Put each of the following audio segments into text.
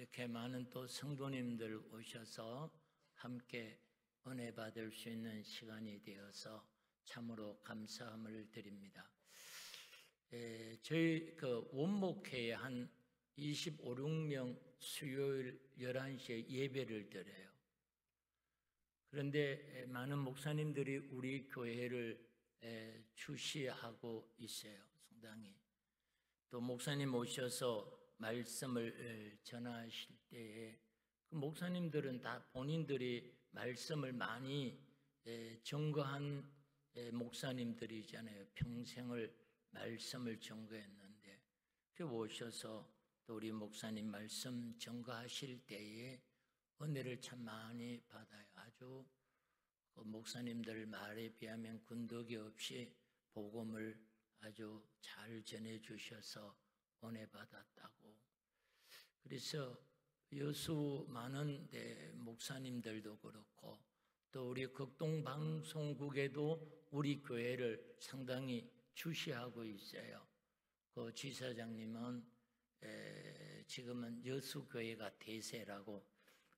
이렇게 많은 또 성도님들 오셔서 함께 은혜 받을 수 있는 시간이 되어서 참으로 감사함을 드립니다. 저희 원목회에 한 25, 6명 수요일 11시에 예배를 드려요. 그런데 많은 목사님들이 우리 교회를 주시하고 있어요. 상당히. 또 목사님 오셔서 말씀을 전하실 때에 그 목사님들은 다 본인들이 말씀을 많이 증거한 목사님들이잖아요. 평생을 말씀을 증거했는데 그 오셔서 또 우리 목사님 말씀 증거하실 때에 은혜를 참 많이 받아요. 아주 그 목사님들 말에 비하면 군더기 없이 복음을 아주 잘 전해주셔서 은혜 받았다고. 그래서 여수 많은 목사님들도 그렇고 또 우리 극동방송국에도 우리 교회를 상당히 주시하고 있어요. 그 지사장님은 지금은 여수교회가 대세라고,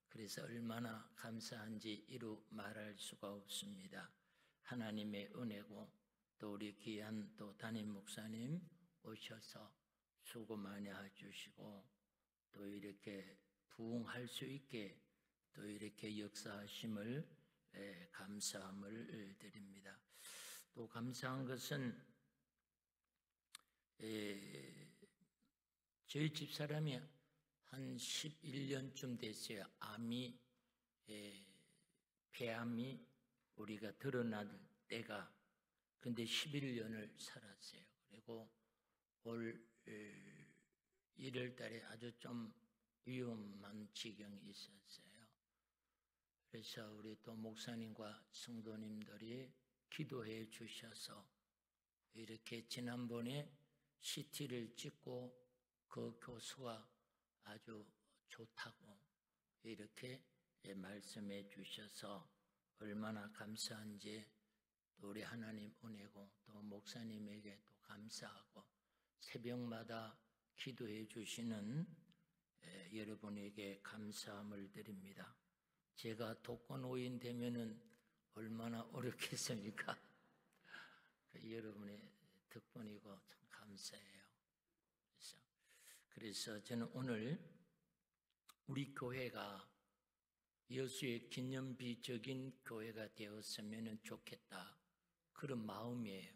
그래서 얼마나 감사한지 이루 말할 수가 없습니다. 하나님의 은혜고 또 우리 귀한 또 담임 목사님 오셔서 수고 많이 해주시고 또 이렇게 부흥할 수 있게 또 이렇게 역사하심을 감사함을 드립니다. 또 감사한 것은 저희 집사람이 한 11년쯤 됐어요. 폐암이 우리가 드러날 때가. 근데 11년을 살았어요. 그리고 올 1월 달에 아주 좀 위험한 지경이 있었어요. 그래서 우리 또 목사님과 성도님들이 기도해 주셔서 이렇게 지난번에 CT를 찍고 그 교수가 아주 좋다고 이렇게 말씀해 주셔서 얼마나 감사한지 또 우리 하나님 은혜고 또 목사님에게 또 감사하고 새벽마다 기도해 주시는 여러분에게 감사함을 드립니다. 제가 독거노인 되면은 얼마나 어렵겠습니까? 여러분의 덕분이고 참 감사해요. 그래서 저는 오늘 우리 교회가 여수의 기념비적인 교회가 되었으면 좋겠다, 그런 마음이에요.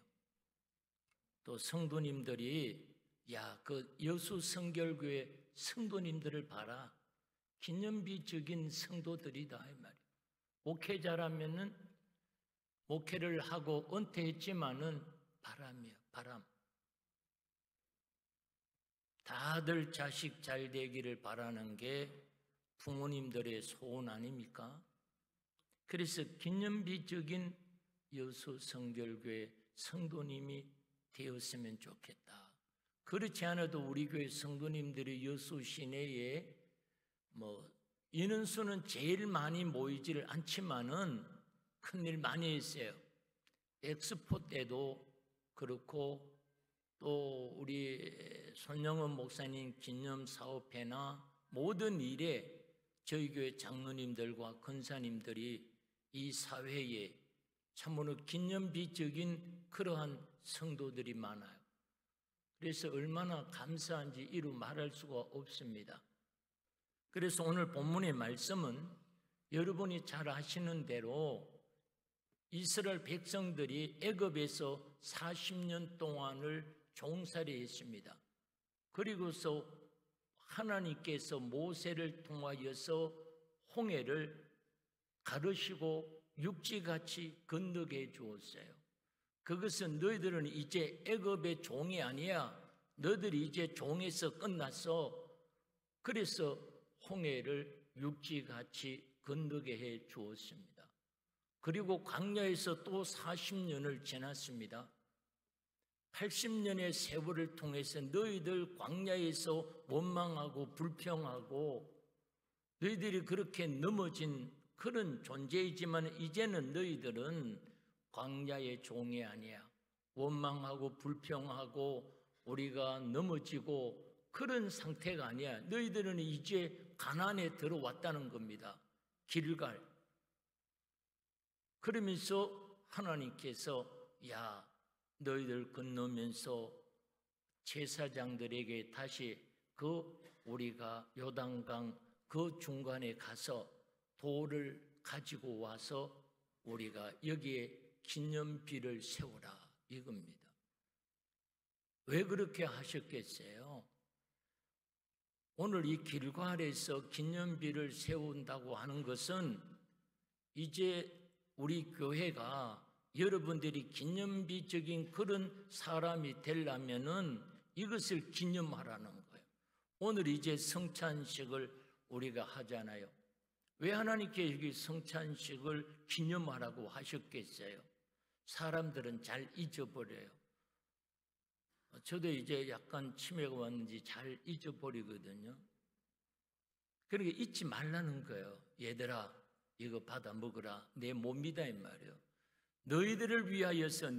또 성도님들이 그 여수 성결교회 성도님들을 봐라, 기념비적인 성도들이다 이 말이에요. 목회자라면은 목회를 하고 은퇴했지만은 바람이에요. 바람. 다들 자식 잘 되기를 바라는 게 부모님들의 소원 아닙니까? 그래서 기념비적인 여수 성결교회 성도님이 되었으면 좋겠다. 그렇지 않아도 우리 교회 성도님들이 여수 시내에 인원수는 제일 많이 모이지를 않지만은 큰일 많이 했어요. 엑스포 때도 그렇고 또 우리 손영원 목사님 기념사업회나 모든 일에 저희 교회 장로님들과 권사님들이 이 사회에 참으로 기념비적인 그러한 성도들이 많아요. 그래서 얼마나 감사한지 이루 말할 수가 없습니다. 그래서 오늘 본문의 말씀은 여러분이 잘 아시는 대로 이스라엘 백성들이 애굽에서 40년 동안을 종살이 했습니다. 그리고서 하나님께서 모세를 통하여서 홍해를 가르시고 육지같이 건너게 해 주었어요. 그것은 너희들은 이제 애굽의 종이 아니야. 너희들이 이제 종에서 끝났어. 그래서 홍해를 육지같이 건너게 해 주었습니다. 그리고 광야에서 또 40년을 지났습니다. 80년의 세월을 통해서 너희들 광야에서 원망하고 불평하고 너희들이 그렇게 넘어진 그런 존재이지만 이제는 너희들은 광야의 종이 아니야. 원망하고 불평하고 우리가 넘어지고 그런 상태가 아니야. 너희들은 이제 가나안에 들어왔다는 겁니다. 길갈. 그러면서 하나님께서 야, 너희들 건너면서 제사장들에게 다시 우리가 요단강 그 중간에 가서 돌을 가지고 와서 우리가 여기에 기념비를 세우라 이겁니다. 왜 그렇게 하셨겠어요? 오늘 이 길갈에서 기념비를 세운다고 하는 것은 이제 우리 교회가 여러분들이 기념비적인 그런 사람이 되려면은 이것을 기념하라는 거예요. 오늘 이제 성찬식을 우리가 하잖아요. 왜 하나님께 여기 성찬식을 기념하라고 하셨겠어요? 사람들은 잘 잊어버려요. 저도 이제 약간 치매가 왔는지 잘 잊어버리거든요. 그러니까 잊지 말라는 거예요. 얘들아, 이거 받아 먹으라. 내 몸이다 이 말이에요. 너희들을 위하여서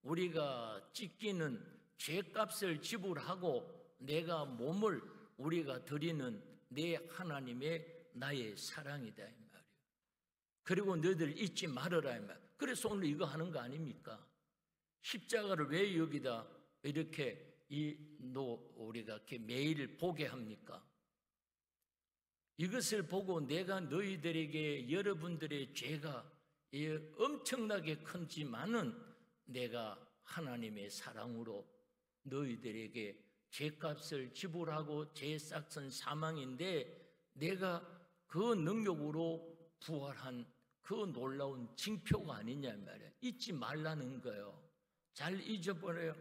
우리가 찢기는 죄값을 지불하고 내가 몸을 우리가 드리는 내 하나님의 나의 사랑이다 이 말이에요. 그리고 너희들 잊지 말아라 이 말. 그래서 오늘 이거 하는 거 아닙니까? 십자가를 왜 여기다 이렇게 우리가 이렇게 매일 보게 합니까? 이것을 보고 내가 너희들에게 여러분들의 죄가 엄청나게 크지만은 내가 하나님의 사랑으로 너희들에게 죄값을 지불하고 죄 싹은 사망인데 내가 그 능력으로 부활한 그 놀라운 징표가 아니냐 말이야. 잊지 말라는 거예요. 잘 잊어버려요.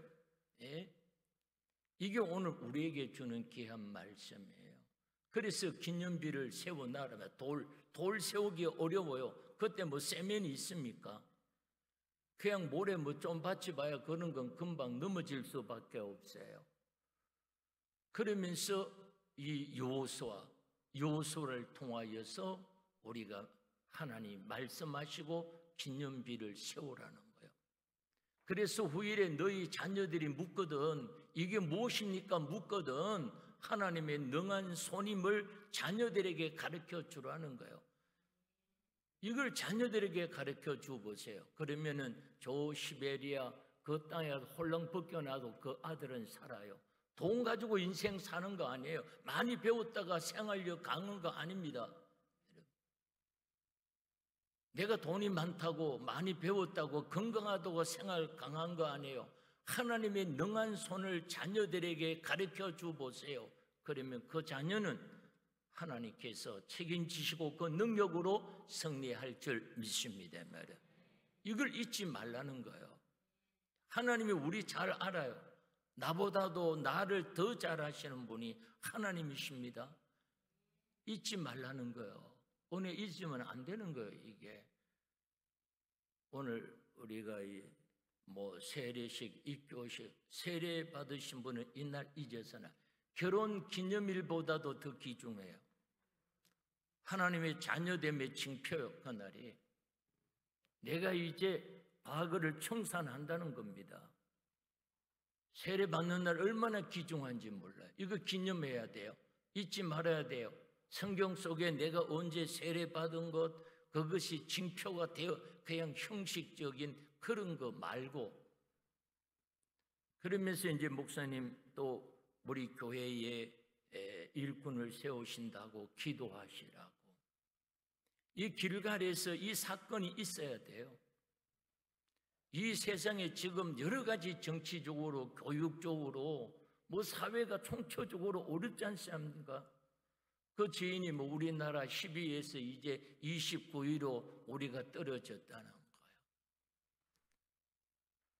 예? 이게 오늘 우리에게 주는 귀한 말씀이에요. 그래서 기념비를 세워놔라. 돌 세우기 어려워요. 그때 뭐 세면이 있습니까? 그냥 모래 좀 받치 봐야 그런 건 금방 넘어질 수밖에 없어요. 그러면서 이 여호수아를 통하여서 우리가 하나님 말씀하시고 기념비를 세우라는 거예요. 그래서 후일에 너희 자녀들이 묻거든 이게 무엇입니까? 묻거든 하나님의 능한 손임을 자녀들에게 가르쳐 주라는 거예요. 이걸 자녀들에게 가르쳐 주 보세요. 그러면은 저 시베리아 그 땅에 홀랑 벗겨놔도 그 아들은 살아요. 돈 가지고 인생 사는 거 아니에요. 많이 배웠다가 생활력 강한 거 아닙니다. 내가 돈이 많다고 많이 배웠다고 건강하다고 생활 강한 거 아니에요. 하나님의 능한 손을 자녀들에게 가르쳐 주 보세요. 그러면 그 자녀는 하나님께서 책임지시고 그 능력으로 승리할 줄 믿습니다. 말이에요. 이걸 잊지 말라는 거예요. 하나님이 우리 잘 알아요. 나보다도 나를 더 잘 아시는 분이 하나님이십니다. 잊지 말라는 거예요. 오늘 잊으면 안 되는 거예요. 이게 오늘 우리가 세례식, 입교식, 세례 받으신 분은 이날 잊어서나 결혼 기념일보다도 더 귀중해요. 하나님의 자녀됨의 징표요. 그날이 내가 이제 과거를 청산한다는 겁니다. 세례 받는 날 얼마나 귀중한지 몰라요. 이거 기념해야 돼요. 잊지 말아야 돼요. 성경 속에 내가 언제 세례 받은 것 그것이 징표가 되어 그냥 형식적인 그런 거 말고 그러면서 이제 목사님 또 우리 교회에 일꾼을 세우신다고 기도하시라고. 이 길갈에서 이 사건이 있어야 돼요. 이 세상에 지금 여러 가지 정치적으로 교육적으로 사회가 총체적으로 어렵지 않습니까? 그 지인이 우리나라 12위에서 이제 29위로 우리가 떨어졌다는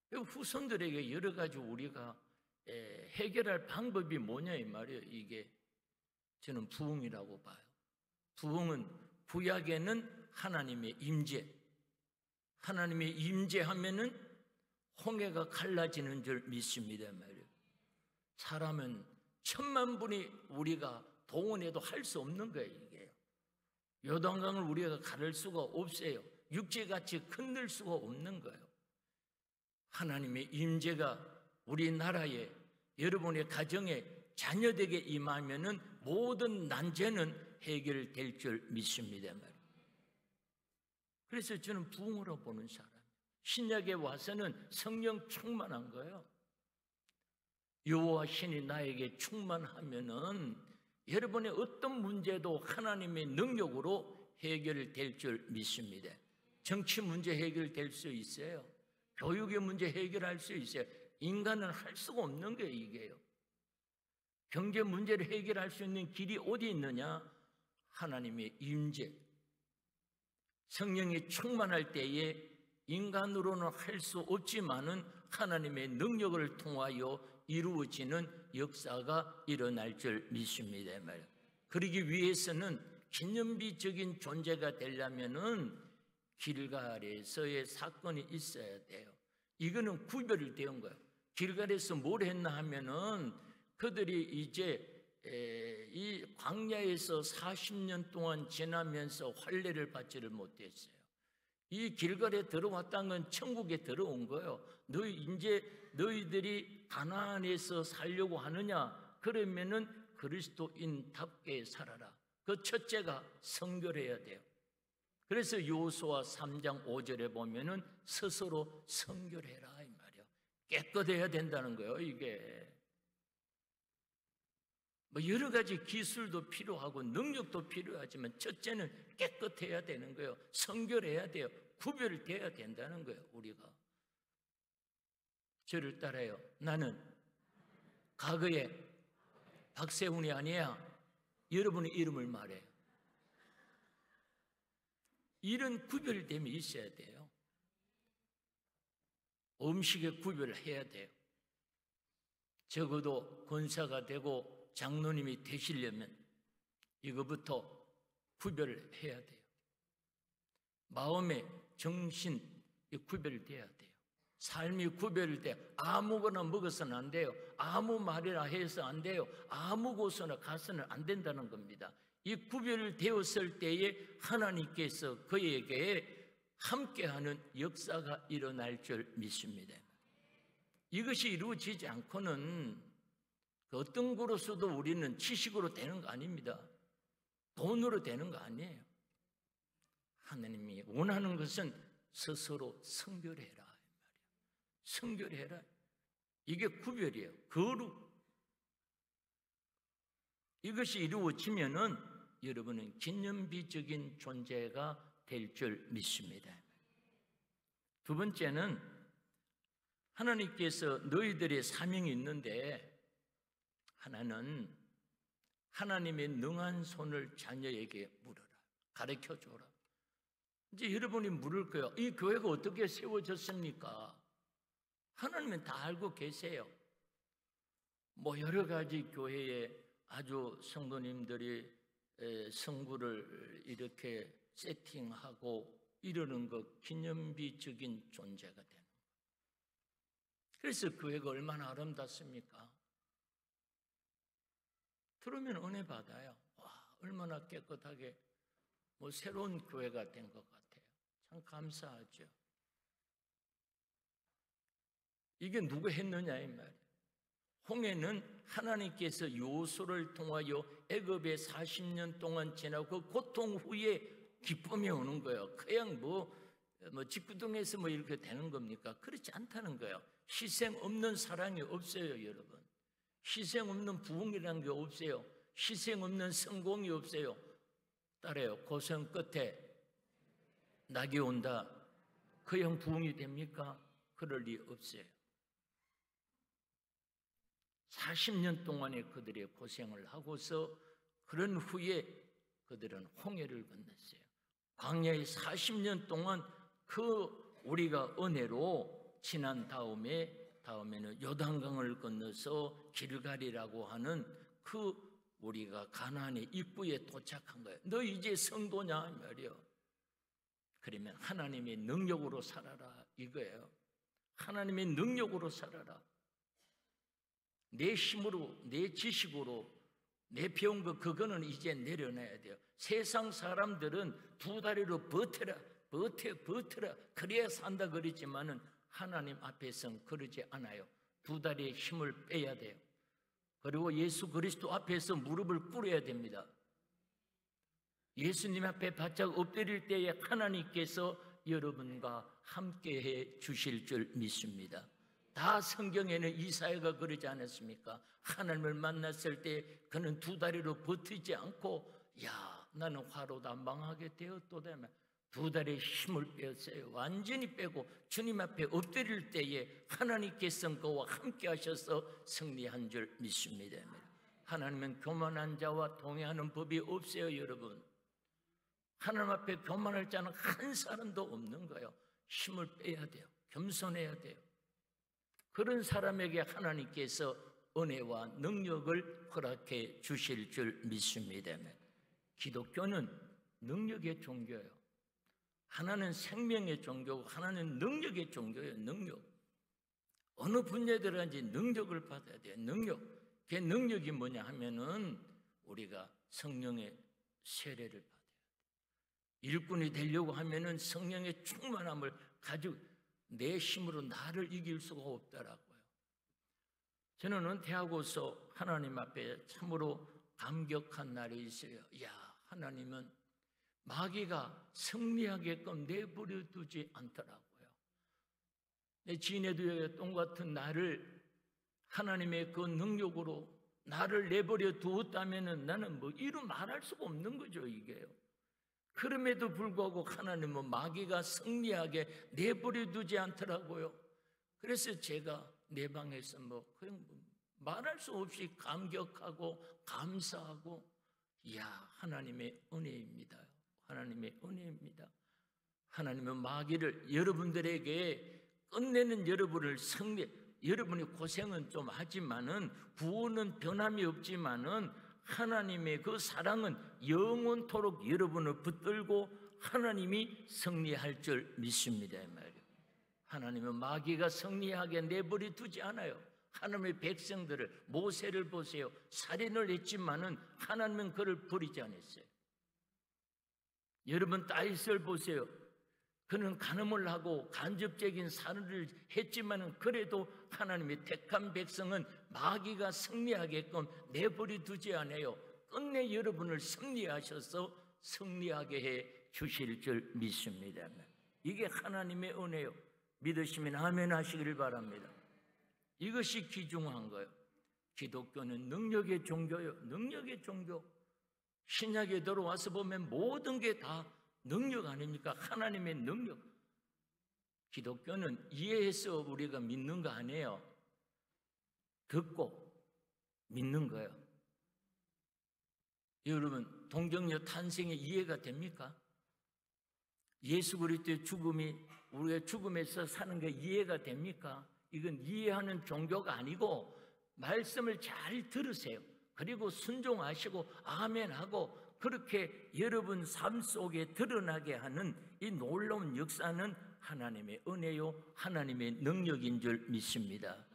거예요. 후손들에게 여러 가지 우리가 해결할 방법이 뭐냐 이 말이에요. 이게 저는 부흥이라고 봐요. 부흥은 구약에는 하나님의 임재, 하나님의 임재하면은 홍해가 갈라지는 줄 믿습니다 말이에요. 사람은 10,000,000분이 우리가 동원해도 할 수 없는 거예요. 이게 요단강을 우리가 가를 수가 없어요. 육지같이 건널 수가 없는 거예요. 하나님의 임재가 우리나라에 여러분의 가정에 자녀에게 임하면은 모든 난제는 해결될 줄 믿습니다. 그래서 저는 부흥으로 보는 사람. 신약에 와서는 성령 충만한 거예요. 여호와 신이 나에게 충만하면은 여러분의 어떤 문제도 하나님의 능력으로 해결될 줄 믿습니다. 정치 문제 해결될 수 있어요. 교육의 문제 해결할 수 있어요. 인간은 할 수가 없는 게 이게요. 경제 문제를 해결할 수 있는 길이 어디 있느냐? 하나님의 임재. 성령이 충만할 때에 인간으로는 할 수 없지만은 하나님의 능력을 통하여 이루어지는 역사가 일어날 줄 믿습니다. 그러기 위해서는 기념비적인 존재가 되려면은 길갈에서의 사건이 있어야 돼요. 이거는 구별이 되는 거예요. 길갈에서 뭘 했나 하면은 그들이 이제 이 광야에서 40년 동안 지나면서 환례를 받지를 못했어요. 이 길갈에 들어왔다는 건 천국에 들어온 거예요. 너희들이 가나안에서 살려고 하느냐? 그러면은 그리스도인답게 살아라. 그 첫째가 성결해야 돼요. 그래서 여호수아 3장 5절에 보면은 스스로 성결해라 이 말이에요. 깨끗해야 된다는 거예요. 이게 뭐 여러 가지 기술도 필요하고 능력도 필요하지만 첫째는 깨끗해야 되는 거예요. 성결해야 돼요. 구별돼야 된다는 거예요. 우리가 저를 따라요. 나는 과거에 박세훈이 아니야. 여러분의 이름을 말해. 이런 구별됨이 있어야 돼요. 음식의 구별을 해야 돼요. 적어도 권사가 되고 장로님이 되시려면 이거부터 구별을 해야 돼요. 마음의 정신 구별돼야 돼요. 삶이 구별돼. 아무거나 먹어서는 안 돼요. 아무 말이나 해서 안 돼요. 아무 곳이나 가서는 안 된다는 겁니다. 이 구별되었을 때에 하나님께서 그에게 함께하는 역사가 일어날 줄 믿습니다. 이것이 이루어지지 않고는 어떤 거로서도 우리는 지식으로 되는 거 아닙니다. 돈으로 되는 거 아니에요. 하나님이 원하는 것은 스스로 성결해라. 성결해라. 이게 구별이에요. 거룩. 이것이 이루어지면은 여러분은 기념비적인 존재가 될 줄 믿습니다. 두 번째는 하나님께서 너희들의 사명이 있는데 하나는 하나님의 능한 손을 자녀에게 물어라. 가르쳐줘라. 이제 여러분이 물을 거예요. 이 교회가 어떻게 세워졌습니까? 하나님은 다 알고 계세요. 뭐 여러 가지 교회에 아주 성도님들이 성구를 이렇게 세팅하고 이러는 것 기념비적인 존재가 되는 거예요. 그래서 교회가 얼마나 아름답습니까? 들으면 은혜 받아요. 와, 얼마나 깨끗하게 뭐 새로운 교회가 된 것 같아요. 참 감사하죠. 이게 누가 했느냐 이 말이에요. 홍해는 하나님께서 여호수아를 통하여 애굽에 40년 동안 지나고 그 고통 후에 기쁨이 오는 거예요. 그냥 뭐 집구동에서 뭐 이렇게 되는 겁니까? 그렇지 않다는 거예요. 희생 없는 사랑이 없어요, 여러분. 희생 없는 부흥이라는 게 없어요. 희생 없는 성공이 없어요. 따라요. 고생 끝에 낙이 온다. 그냥 부흥이 됩니까? 그럴 리 없어요. 40년 동안의 그들의 고생을 하고서 그런 후에 그들은 홍해를 건넜어요. 광야에 40년 동안 그 우리가 은혜로 지난 다음에는 요단강을 건너서 길갈이라고 하는 그 우리가 가나안의 입구에 도착한 거예요. 너 이제 성도냐 말이요. 그러면 하나님의 능력으로 살아라 이거예요. 하나님의 능력으로 살아라. 내 힘으로, 내 지식으로, 내 배운 거 그거는 이제 내려놔야 돼요. 세상 사람들은 두 다리로 버텨라 그래야 산다 그러지만은 하나님 앞에서는 그러지 않아요. 두 다리에 힘을 빼야 돼요. 그리고 예수 그리스도 앞에서 무릎을 꿇어야 됩니다. 예수님 앞에 바짝 엎드릴 때에 하나님께서 여러분과 함께해 주실 줄 믿습니다. 다 성경에는 이사야가 그러지 않았습니까? 하나님을 만났을 때 그는 두 다리로 버티지 않고 나는 화로다 망하게 되었도다면 두 다리에 힘을 빼었어요. 완전히 빼고 주님 앞에 엎드릴 때에 하나님께서 그와 함께 하셔서 승리한 줄 믿습니다. 하나님은 교만한 자와 동행하는 법이 없어요. 여러분, 하나님 앞에 교만할 자는 한 사람도 없는 거예요. 힘을 빼야 돼요. 겸손해야 돼요. 그런 사람에게 하나님께서 은혜와 능력을 허락해 주실 줄 믿습니다. 기독교는 능력의 종교예요. 하나는 생명의 종교고 하나는 능력의 종교예요. 능력. 어느 분야에 들어간지 능력을 받아야 돼요. 능력. 그 능력이 뭐냐 하면은 우리가 성령의 세례를 받아야 돼요. 일꾼이 되려고 하면은 성령의 충만함을 가지고 내 힘으로 나를 이길 수가 없더라고요. 저는 은퇴하고서 하나님 앞에 참으로 감격한 날이 있어요. 하나님은 마귀가 승리하게끔 내버려 두지 않더라고요. 내 지인의 똑같은 나를 하나님의 그 능력으로 나를 내버려 두었다면 나는 이루 말할 수가 없는 거죠, 이게요. 그럼에도 불구하고 하나님은 마귀가 승리하게 내버려 두지 않더라고요. 그래서 제가 내 방에서 그냥 말할 수 없이 감격하고 감사하고 하나님의 은혜입니다. 하나님의 은혜입니다. 하나님은 마귀를 여러분들에게 끝내는 여러분을 여러분이 고생은 좀 하지만은 구원은 변함이 없지만은 하나님의 그 사랑은 영원토록 여러분을 붙들고 하나님이 승리할 줄 믿습니다. 하나님은 마귀가 승리하게 내버려 두지 않아요. 하나님의 백성들을, 모세를 보세요. 살인을 했지만은 하나님은 그를 버리지 않았어요. 여러분 다윗을 보세요. 그는 간음을 하고 간접적인 살인을 했지만은 그래도 하나님의 택한 백성은 마귀가 승리하게끔 내버려 두지 않아요. 끝내 여러분을 승리하셔서 승리하게 해 주실 줄 믿습니다. 이게 하나님의 은혜요. 믿으시면 아멘 하시기를 바랍니다. 이것이 귀중한 거예요. 기독교는 능력의 종교예요. 능력의 종교. 신약에 들어와서 보면 모든 게 다 능력 아닙니까? 하나님의 능력. 기독교는 이해해서 우리가 믿는 거 아니에요. 듣고 믿는 거예요. 여러분, 동정녀 탄생이 이해가 됩니까? 예수 그리스도의 죽음이 우리가 죽음에서 사는 게 이해가 됩니까? 이건 이해하는 종교가 아니고 말씀을 잘 들으세요. 그리고 순종하시고 아멘하고 그렇게 여러분 삶 속에 드러나게 하는 이 놀라운 역사는 하나님의 은혜요, 하나님의 능력인 줄 믿습니다.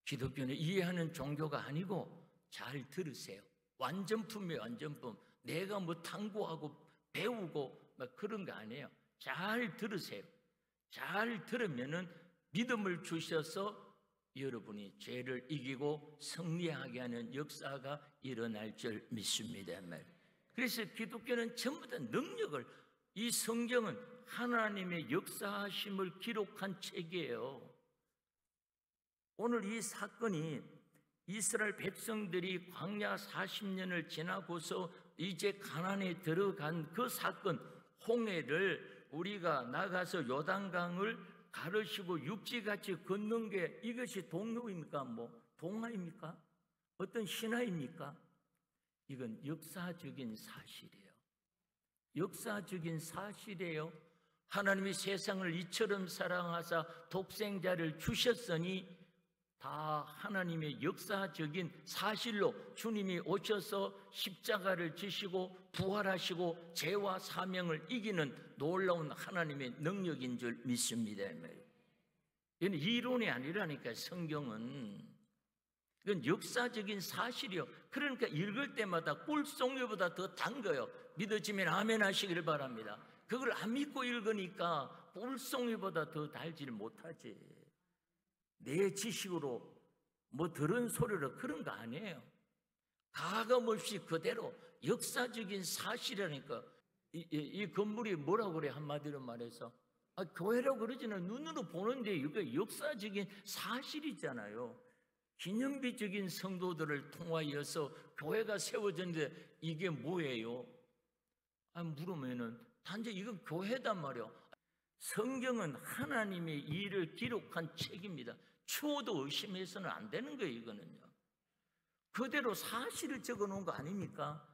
기독교는 이해하는 종교가 아니고 잘 들으세요. 완전품이에요. 완전품. 내가 탐구하고 배우고 그런 거 아니에요. 잘 들으세요. 잘 들으면은 믿음을 주셔서 여러분이 죄를 이기고 승리하게 하는 역사가 일어날 줄 믿습니다. 그래서 기독교는 전부 다 능력을, 이 성경은 하나님의 역사하심을 기록한 책이에요. 오늘 이 사건이 이스라엘 백성들이 광야 40년을 지나고서 이제 가나안에 들어간 그 사건, 홍해를 우리가 나가서 요단강을 가르시고 육지같이 걷는 게 이것이 동료입니까? 동화입니까? 어떤 신화입니까? 이건 역사적인 사실이에요. 역사적인 사실이에요. 하나님이 세상을 이처럼 사랑하사 독생자를 주셨으니 다 하나님의 역사적인 사실로 주님이 오셔서 십자가를 지시고 부활하시고 죄와 사명을 이기는 놀라운 하나님의 능력인 줄 믿습니다. 이건 이론이 아니라니까. 성경은 이건 역사적인 사실이요. 그러니까 읽을 때마다 꿀송이보다 더 단 거예요. 믿어지면 아멘 하시기를 바랍니다. 그걸 안 믿고 읽으니까 꿀송이보다 더 달지를 못하지. 내 지식으로 뭐 들은 소리로 그런 거 아니에요. 가감없이 그대로 역사적인 사실이라니까. 이 건물이 뭐라고 그래? 한마디로 말해서 교회라고 그러지는 눈으로 보는데 이게 역사적인 사실이잖아요. 기념비적인 성도들을 통하여서 교회가 세워졌는데 이게 뭐예요? 물으면은 단지 이건 교회단 말이에요. 성경은 하나님의 일을 기록한 책입니다. 추호도 의심해서는 안 되는 거예요. 이거는요. 그대로 사실을 적어놓은 거 아닙니까?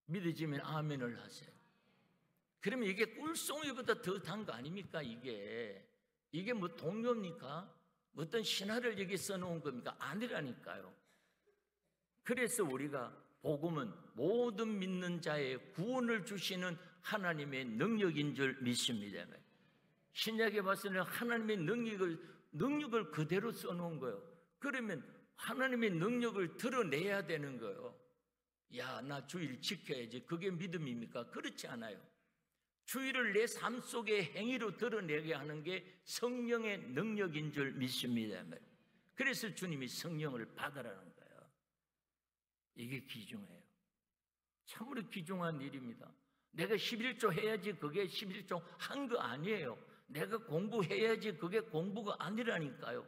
믿어지면 아멘을 하세요. 그러면 이게 꿀송이보다 더 단 거 아닙니까? 이게 뭐 동료입니까? 어떤 신화를 여기 써놓은 겁니까? 아니라니까요. 그래서 우리가 복음은 모든 믿는 자의 구원을 주시는 하나님의 능력인 줄 믿습니다. 신약에 봐서는 하나님의 능력을 그대로 써놓은 거예요. 그러면 하나님의 능력을 드러내야 되는 거예요. 야, 나 주일 지켜야지. 그게 믿음입니까? 그렇지 않아요. 주일을 내 삶 속의 행위로 드러내게 하는 게 성령의 능력인 줄 믿습니다. 그래서 주님이 성령을 받으라는 거예요. 이게 귀중해요. 참으로 귀중한 일입니다. 내가 11조 해야지 그게 11조 한 거 아니에요. 내가 공부해야지 그게 공부가 아니라니까요.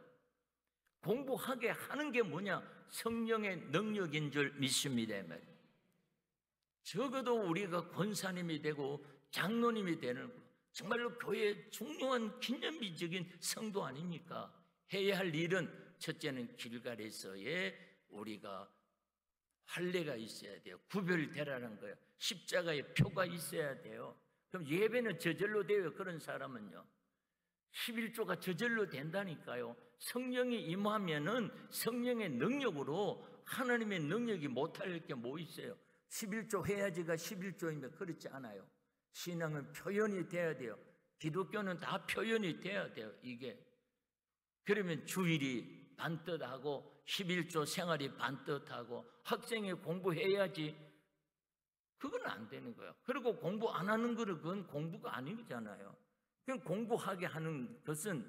공부하게 하는 게 뭐냐? 성령의 능력인 줄 믿습니다. 적어도 우리가 권사님이 되고 장로님이 되는 정말로 교회의 중요한 기념비적인 성도 아닙니까? 해야 할 일은 첫째는 길갈에서의 우리가 할례가 있어야 돼요. 구별되라는 거예요. 십자가의 표가 있어야 돼요. 그럼 예배는 저절로 돼요. 그런 사람은요. 11조가 저절로 된다니까요. 성령이 임하면은 성령의 능력으로 하나님의 능력이 못할 게 뭐 있어요? 11조 해야지가 11조이면 그렇지 않아요. 신앙은 표현이 돼야 돼요. 기독교는 다 표현이 돼야 돼요. 이게 그러면 주일이 반듯하고 11조 생활이 반듯하고 학생이 공부해야지 그건 안 되는 거예요. 그리고 공부 안 하는 거는 그건 공부가 아니잖아요. 그럼 공부하게 하는 것은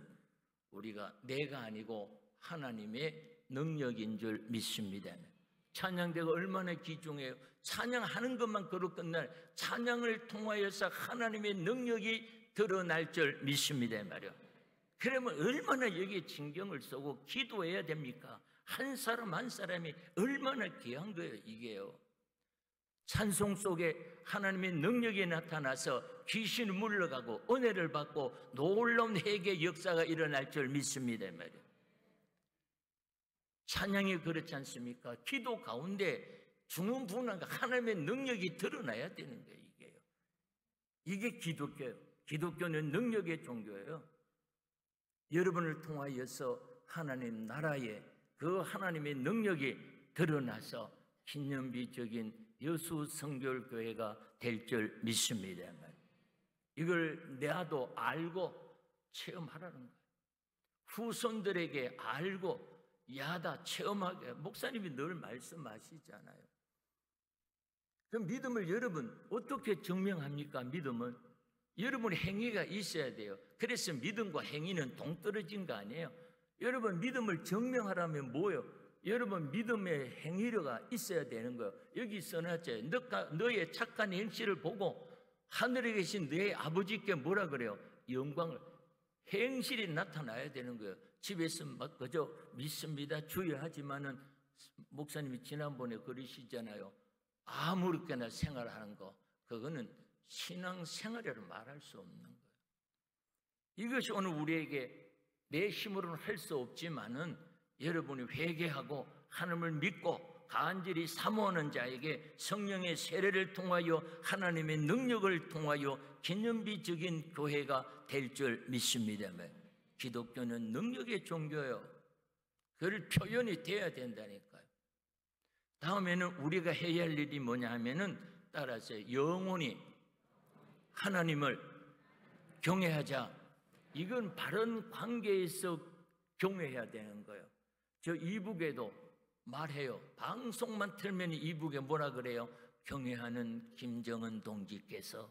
우리가 내가 아니고 하나님의 능력인 줄 믿습니다. 찬양대가 얼마나 귀중해요. 찬양하는 것만 그로 끝날 찬양을 통하여서 하나님의 능력이 드러날 줄 믿습니다 말이에요. 그러면 얼마나 여기에 신경을 쓰고 기도해야 됩니까? 한 사람 한 사람이 얼마나 귀한 거예요 이게요. 찬송 속에 하나님의 능력이 나타나서 귀신이 물러가고 은혜를 받고 놀라운 회개 역사가 일어날 줄 믿습니다 말이에요. 찬양이 그렇지 않습니까? 기도 가운데 중흥분한과 하나님의 능력이 드러나야 되는 거예요. 이게 기독교예요. 기독교는 능력의 종교예요. 여러분을 통하여서 하나님 나라에 그 하나님의 능력이 드러나서 기념비적인 여수 성결교회가 될 줄 믿습니다. 이걸 내도 알고 체험하라는 거예요. 후손들에게 알고 야다 체험하게. 목사님이 늘 말씀하시잖아요. 그 믿음을 여러분 어떻게 증명합니까? 믿음은 여러분의 행위가 있어야 돼요. 그래서 믿음과 행위는 동떨어진 거 아니에요. 여러분 믿음을 증명하려면 뭐예요? 여러분 믿음의 행위가 있어야 되는 거예요. 여기 써놨죠. 너의 착한 행실을 보고 하늘에 계신 너의 아버지께 뭐라 그래요? 영광을. 행실이 나타나야 되는 거예요. 집에서 막 그저 믿습니다 주의하지만은 목사님이 지난번에 그러시잖아요. 아무렇게나 생활하는 거 그거는 신앙생활이라고 말할 수 없는 거예요. 이것이 오늘 우리에게 내 힘으로는 할 수 없지만은 여러분이 회개하고 하나님을 믿고 간절히 사모하는 자에게 성령의 세례를 통하여 하나님의 능력을 통하여 기념비적인 교회가 될 줄 믿습니다. 기독교는 능력의 종교예요. 그걸 표현이 돼야 된다니까요. 다음에는 우리가 해야 할 일이 뭐냐 하면은 따라서 영원히 하나님을 경외하자. 이건 바른 관계에서 경외해야 되는 거예요. 저 이북에도 말해요. 방송만 틀면 이북에 뭐라 그래요? 경외하는 김정은 동지께서.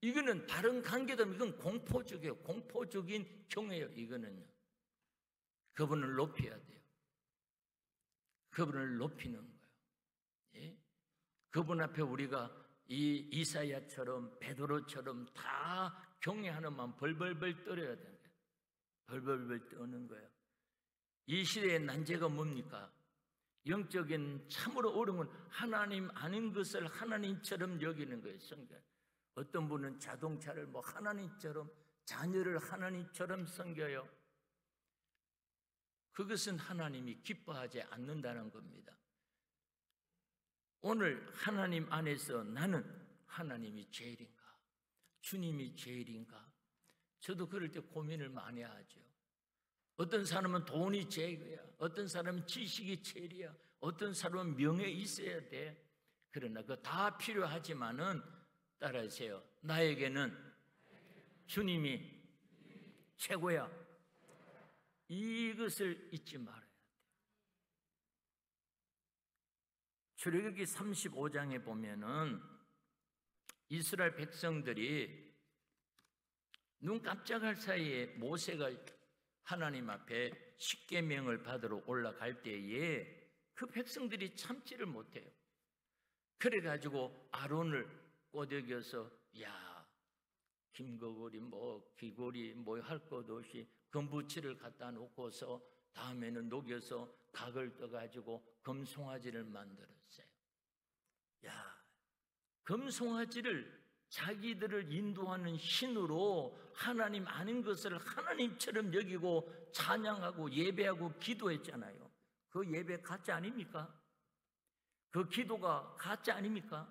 이거는 바른 관계도 이건 공포적이에요. 공포적인 경외예요. 이거는요. 그분을 높여야 돼요. 그분을 높이는 거예요. 예? 그분 앞에 우리가 이 이사야처럼 베드로처럼 다 경외하는 마음 벌벌벌 떨어야 되는 거예요. 벌벌벌 떠는 거예요. 이 시대의 난제가 뭡니까? 영적인 참으로 어려운 건 하나님 아닌 것을 하나님처럼 여기는 거예요. 성경. 어떤 분은 자동차를 뭐 하나님처럼, 자녀를 하나님처럼 섬겨요. 그것은 하나님이 기뻐하지 않는다는 겁니다. 오늘 하나님 안에서 나는 하나님이 제일인가? 주님이 제일인가? 저도 그럴 때 고민을 많이 하죠. 어떤 사람은 돈이 제일이야. 어떤 사람은 지식이 제일이야. 어떤 사람은 명예 있어야 돼. 그러나 그거 다 필요하지만은 따라하세요. 나에게는 주님이 최고야. 이것을 잊지 말아야 돼. 출애굽기 35장에 보면은 이스라엘 백성들이 눈 깜짝할 사이에 모세가 하나님 앞에 십계명을 받으러 올라갈 때에 그 백성들이 참지를 못해요. 그래가지고 아론을 꼬드겨서 야 김거거리 뭐 귀고리 뭐 할 것 없이 금부치를 갖다 놓고서 다음에는 녹여서 각을 떠가지고 금송아지를 만들었어요. 야 금송아지를 자기들을 인도하는 신으로 하나님 아닌 것을 하나님처럼 여기고 찬양하고 예배하고 기도했잖아요. 그 예배 가짜 아닙니까? 그 기도가 가짜 아닙니까?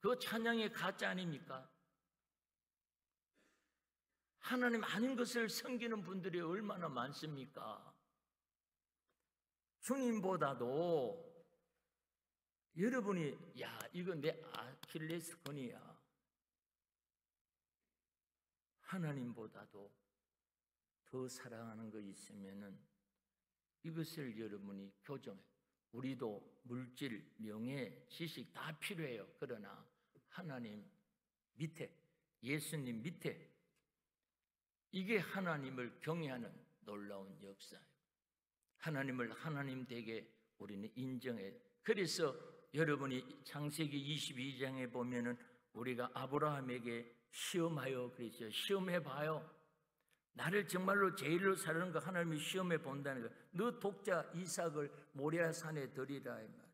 그 찬양이 가짜 아닙니까? 하나님 아닌 것을 섬기는 분들이 얼마나 많습니까? 주님보다도 여러분이 야 이거 내 아킬레스건이야. 하나님보다도 더 사랑하는 거 있으면은 이것을 여러분이 교정해. 우리도 물질, 명예, 지식 다 필요해요. 그러나 하나님 밑에, 예수님 밑에 이게 하나님을 경외하는 놀라운 역사예요. 하나님을 하나님 되게 우리는 인정해요. 그래서 여러분이 창세기 22장에 보면은 우리가 아브라함에게 시험하여 그랬죠. 시험해봐요. 나를 정말로 제일로 사는 거 하나님이 시험해 본다는 거예요. 너 독자 이삭을 모리아산에 드리라 이 말.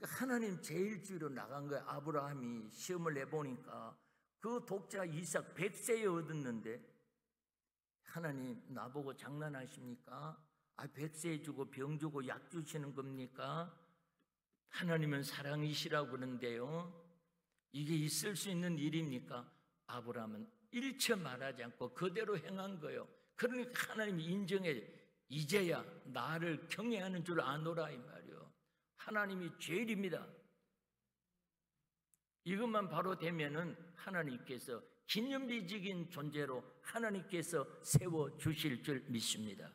하나님 제일주의로 나간 거예요. 아브라함이 시험을 해보니까 그 독자 이삭 100세에 얻었는데 하나님 나보고 장난하십니까? 100세에 주고 병 주고 약 주시는 겁니까? 하나님은 사랑이시라고 그러는데요. 이게 있을 수 있는 일입니까? 아브라함은 일체 말하지 않고 그대로 행한 거예요. 그러니까 하나님이 인정해. 이제야 나를 경외하는 줄 아노라 이 말이요. 하나님이 제일입니다. 이것만 바로 되면은 하나님께서 기념비적인 존재로 하나님께서 세워주실 줄 믿습니다.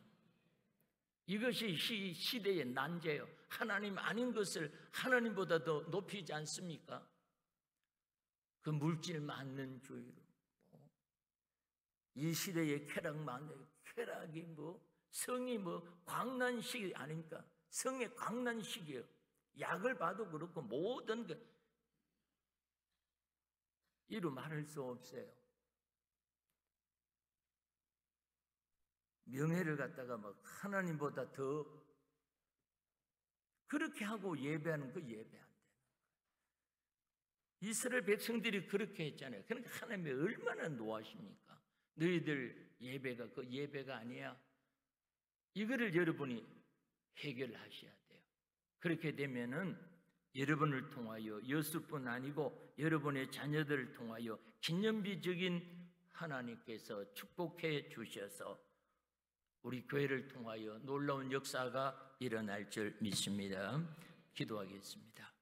이것이 시대의 난제예요. 하나님 아닌 것을 하나님보다 더 높이지 않습니까? 그 물질 많는 주의로 이 시대의 쾌락만 쾌락이 뭐 성이 뭐 광란식이 아닙니까? 성의 광란식이에요. 약을 봐도 그렇고 모든 것 이루 말할 수 없어요. 명예를 갖다가 막 하나님보다 더 그렇게 하고 예배하는 거 예배 안 돼요. 이스라엘 백성들이 그렇게 했잖아요. 그러니까 하나님이 얼마나 노하십니까? 너희들 예배가 그 예배가 아니야. 이거를 여러분이 해결하셔야 돼요. 그렇게 되면은 여러분을 통하여 여수뿐 아니고 여러분의 자녀들을 통하여 기념비적인 하나님께서 축복해 주셔서 우리 교회를 통하여 놀라운 역사가 일어날 줄 믿습니다. 기도하겠습니다.